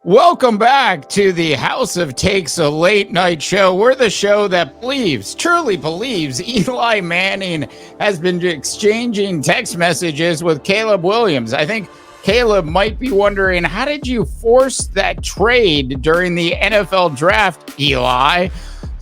Welcome back to the House of Takes, a late night show. We're the show that truly believes Eli Manning has been exchanging text messages with Caleb Williams. I think Caleb might be wondering, how did you force that trade during the NFL draft, Eli?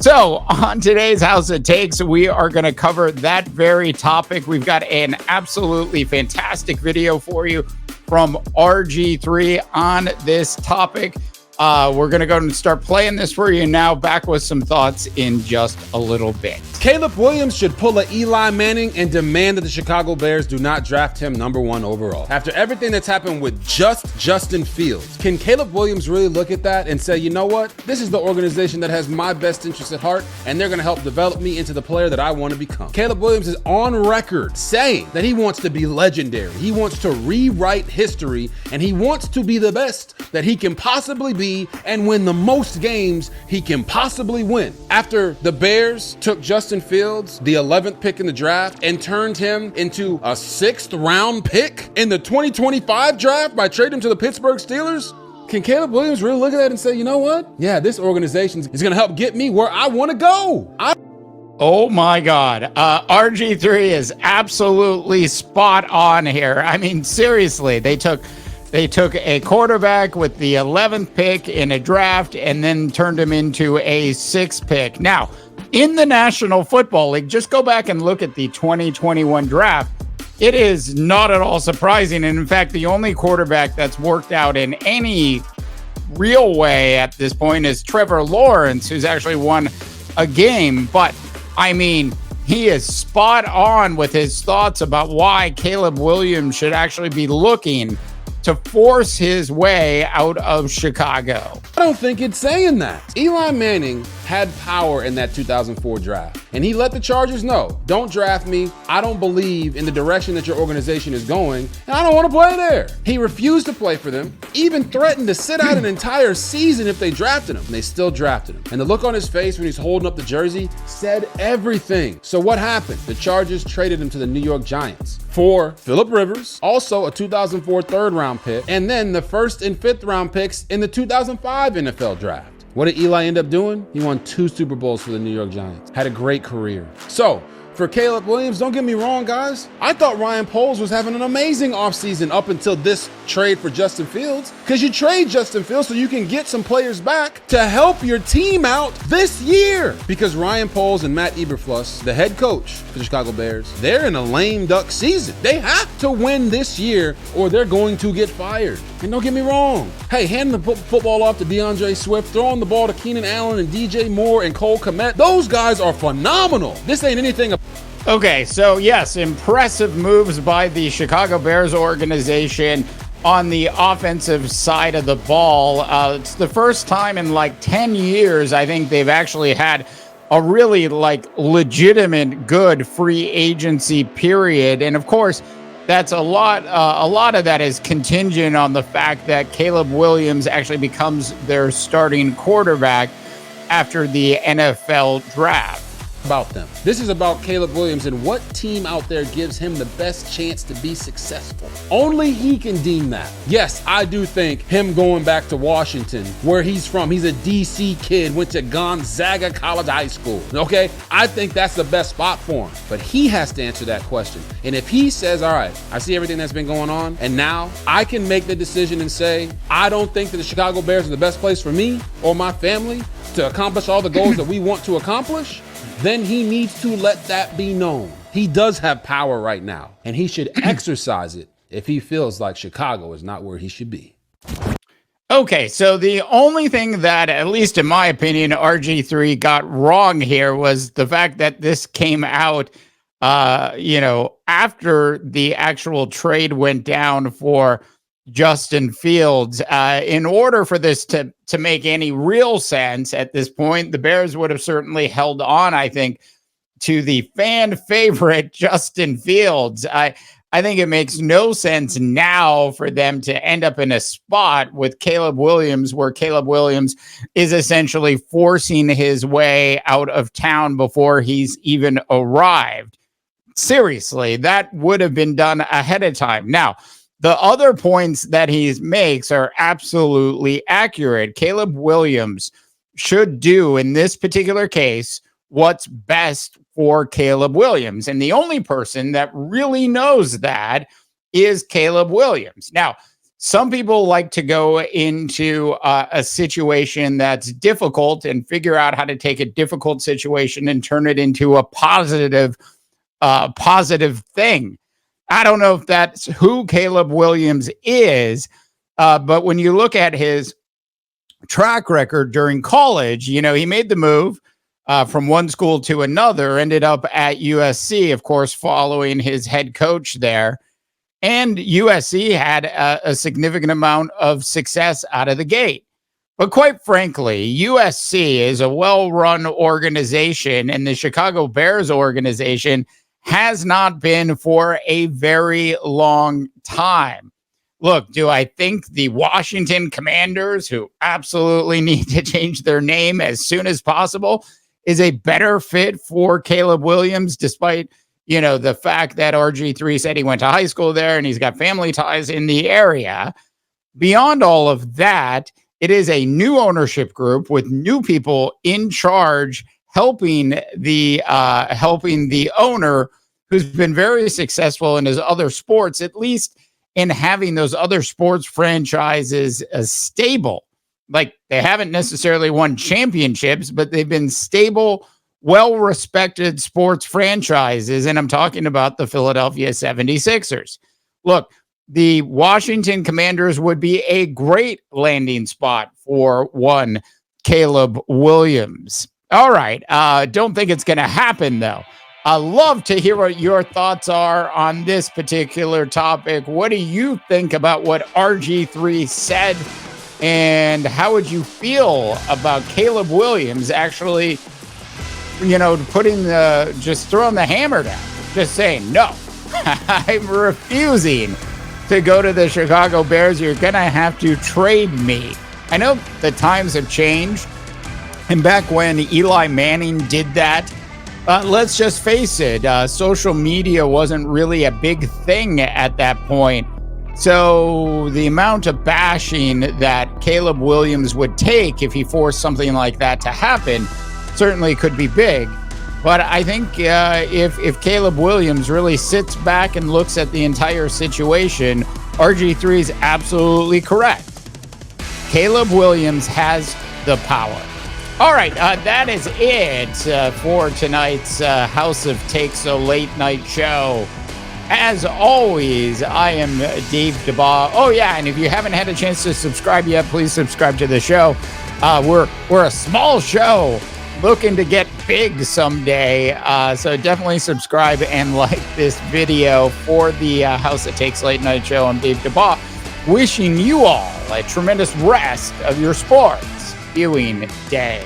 So on today's House of Takes, we are going to cover that very topic. We've got an absolutely fantastic video for you from RG3 on this topic. We're going to go and start playing this for you now. Back with some thoughts in just a little bit. Caleb Williams should pull a Eli Manning and demand that the Chicago Bears do not draft him #1 overall. After everything that's happened with Justin Fields, can Caleb Williams really look at that and say, you know what? This is the organization that has my best interests at heart, and they're going to help develop me into the player that I want to become. Caleb Williams is on record saying that he wants to be legendary. He wants to rewrite history, and he wants to be the best that he can possibly be and win the most games he can possibly win. After the Bears took Justin Fields, the 11th pick in the draft, and turned him into a 6th round pick in the 2025 draft by trading him to the Pittsburgh Steelers, can Caleb Williams really look at that and say, you know what? Yeah, this organization is going to help get me where I want to go. Oh my God. RG3 is absolutely spot on here. I mean, seriously, they took a quarterback with the 11th pick in a draft and then turned him into a 6th pick. Now, in the National Football League, just go back and look at the 2021 draft. It is not at all surprising. And in fact, the only quarterback that's worked out in any real way at this point is Trevor Lawrence, who's actually won a game. But I mean, he is spot on with his thoughts about why Caleb Williams should actually be looking to force his way out of Chicago. I don't think it's saying that. Eli Manning had power in that 2004 draft, and he let the Chargers know, don't draft me. I don't believe in the direction that your organization is going, and I don't want to play there. He refused to play for them, even threatened to sit out an entire season if they drafted him, and they still drafted him. And the look on his face when he's holding up the jersey said everything. So what happened? The Chargers traded him to the New York Giants for Phillip Rivers, also a 2004 third-round pick, and then the 1st and 5th round picks in the 2005 NFL draft. What did Eli end up doing? He won 2 Super Bowls for the New York Giants. Had a great career. So, for Caleb Williams, don't get me wrong, guys. I thought Ryan Poles was having an amazing offseason up until this trade for Justin Fields, because you trade Justin Fields so you can get some players back to help your team out this year. Because Ryan Poles and Matt Eberflus, the head coach for the Chicago Bears, they're in a lame duck season. They have to win this year or they're going to get fired. And don't get me wrong. Hey, handing the football off to DeAndre Swift, throwing the ball to Keenan Allen and DJ Moore and Cole Kmet, those guys are phenomenal. This ain't anything. Okay, so yes, impressive moves by the Chicago Bears organization on the offensive side of the ball. It's the first time in like 10 years, I think they've actually had a really legitimate good free agency period. And of course, that's a lot of that is contingent on the fact that Caleb Williams actually becomes their starting quarterback after the NFL draft. About them. This is about Caleb Williams and what team out there gives him the best chance to be successful. Only he can deem that. Yes, I do think him going back to Washington, where he's from, he's a DC kid, went to Gonzaga College High School, okay? I think that's the best spot for him, but he has to answer that question. And if he says, all right, I see everything that's been going on, and now I can make the decision and say, I don't think that the Chicago Bears are the best place for me or my family to accomplish all the goals that we want to accomplish, then he needs to let that be known. He does have power right now, and he should exercise it if he feels like Chicago is not where he should be. Okay, so the only thing that, at least in my opinion, RG3 got wrong here was the fact that this came out, after the actual trade went down for Justin Fields. In order for this to make any real sense at this point, the Bears would have certainly held on, I think, to the fan favorite Justin Fields. I think it makes no sense now for them to end up in a spot with Caleb Williams where Caleb Williams is essentially forcing his way out of town before he's even arrived. Seriously, that would have been done ahead of time. Now, The other points that he makes are absolutely accurate. Caleb Williams should do in this particular case what's best for Caleb Williams. And the only person that really knows that is Caleb Williams. Now, some people like to go into a situation that's difficult and figure out how to take a difficult situation and turn it into a positive thing. I don't know if that's who Caleb Williams is, but when you look at his track record during college, you know, he made the move from one school to another, ended up at USC, of course, following his head coach there. And USC had a significant amount of success out of the gate. But quite frankly, USC is a well-run organization, and the Chicago Bears organization has not been for a very long time. Look, do I think the Washington Commanders, who absolutely need to change their name as soon as possible, is a better fit for Caleb Williams, despite, you know, the fact that RG3 said he went to high school there and he's got family ties in the area? Beyond all of that, it is a new ownership group with new people in charge, helping the owner, who's been very successful in his other sports, at least in having those other sports franchises stable. Like, they haven't necessarily won championships, but they've been stable, well-respected sports franchises, and I'm talking about the Philadelphia 76ers. Look, the Washington Commanders would be a great landing spot for one Caleb Williams. All right. Don't think it's going to happen, though. I'd love to hear what your thoughts are on this particular topic. What do you think about what RG3 said? And how would you feel about Caleb Williams actually, you know, just throwing the hammer down, just saying, no, I'm refusing to go to the Chicago Bears. You're going to have to trade me. I know the times have changed. And back when Eli Manning did that, let's just face it, social media wasn't really a big thing at that point. So the amount of bashing that Caleb Williams would take if he forced something like that to happen certainly could be big. But I think if Caleb Williams really sits back and looks at the entire situation, RG3 is absolutely correct. Caleb Williams has the power. All right, that is it for tonight's House of Takes, a late night show. As always, I am Dave DeBaugh. Oh yeah, and if you haven't had a chance to subscribe yet, please subscribe to the show. We're a small show looking to get big someday, so definitely subscribe and like this video for the House of Takes late night show. I'm Dave DeBaugh, wishing you all a tremendous rest of your sports viewing day.